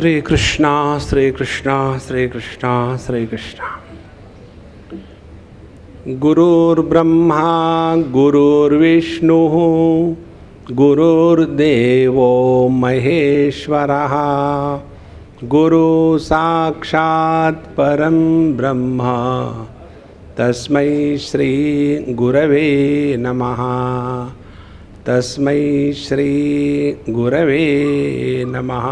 श्री कृष्णा श्री कृष्णा श्री कृष्णा श्री कृष्णा। गुरुर्ब्रह्मा गुरुर्विष्णुः गुरुर्देवो महेश्वरः गुरु साक्षात् परं ब्रह्म तस्मै श्री गुरवे नमः। तस्मै श्री गुरवे नमः।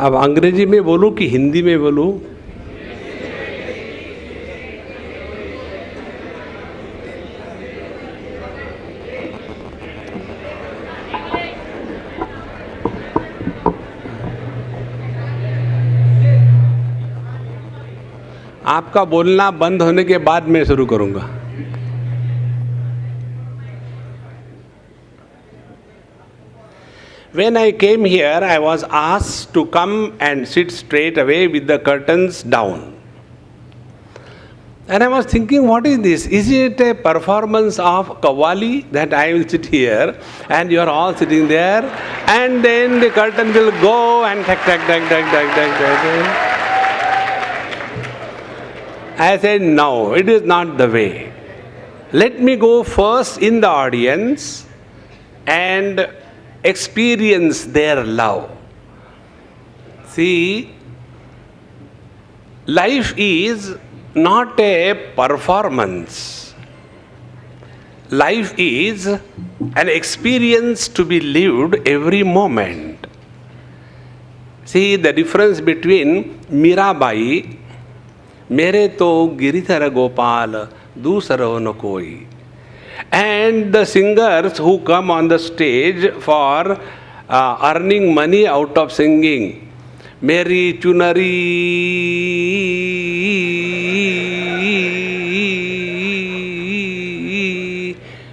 अब अंग्रेजी में बोलूं कि हिंदी में बोलूं? आपका बोलना बंद होने के बाद मैं शुरू करूंगा। When I came here, I was asked to come and sit straight away with the curtains down. And I was thinking, what is this? Is it a performance of Qawwali that I will sit here and you are all sitting there and then the curtain will go and tack, tack, tack, tack, tack, tack, tack. I said, no, it is not the way. Let me go first in the audience and experience their love. See, life is not a performance. Life is an experience to be lived every moment. See the difference between Mirabai, मेरे तो गिरिधर गोपाल दूसरो न कोई, and the singers who come on the stage for earning money out of singing, Meri Chunari.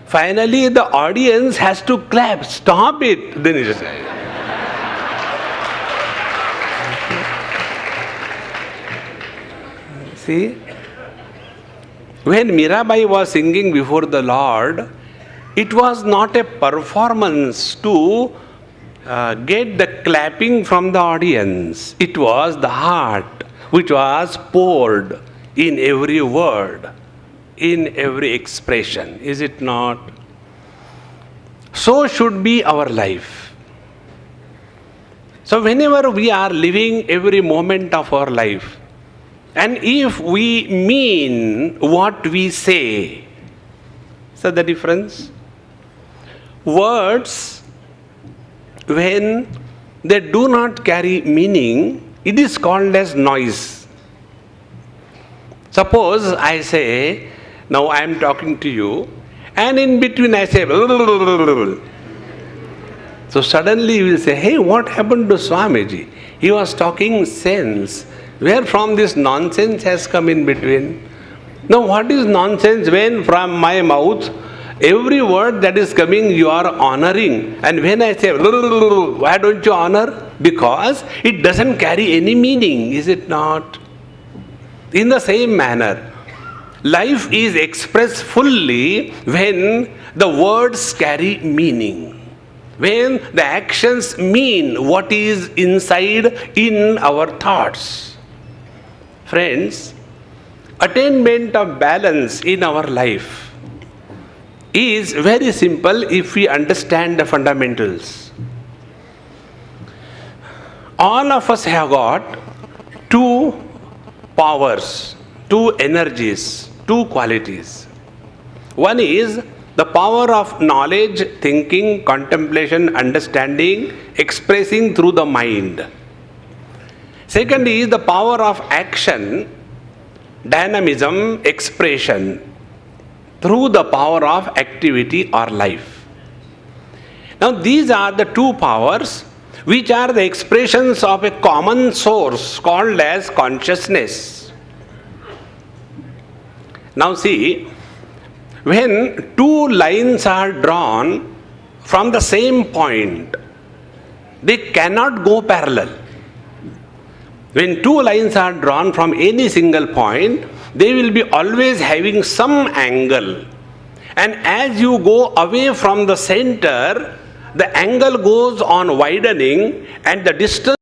Finally, the audience has to clap. Stop it. Then it is. See, when Mirabai was singing before the Lord, it was not a performance to get the clapping from the audience. It was the heart which was poured in every word, in every expression. Is it not? So should be our life. So whenever we are living every moment of our life, and if we mean what we say, so the difference? Words, when they do not carry meaning, it is called as noise. Suppose I say, now I am talking to you, and in between I say, so suddenly you will say, hey, what happened to Swamiji? He was talking sense. Where from this nonsense has come in between? Now what is nonsense when from my mouth every word that is coming you are honoring, and when I say why don't you honor? Because it doesn't carry any meaning, is it not? In the same manner, life is expressed fully when the words carry meaning, when the actions mean what is inside in our thoughts. Friends, attainment of balance in our life is very simple if we understand the fundamentals. All of us have got two powers, two energies, two qualities. One is the power of knowledge, thinking, contemplation, understanding, expressing through the mind. Second is the power of action, dynamism, expression through the power of activity or life. Now these are the two powers which are the expressions of a common source called as consciousness. Now see, when two lines are drawn from the same point, they cannot go parallel. When two lines are drawn from any single point, they will be always having some angle. And as you go away from the center, the angle goes on widening and the distance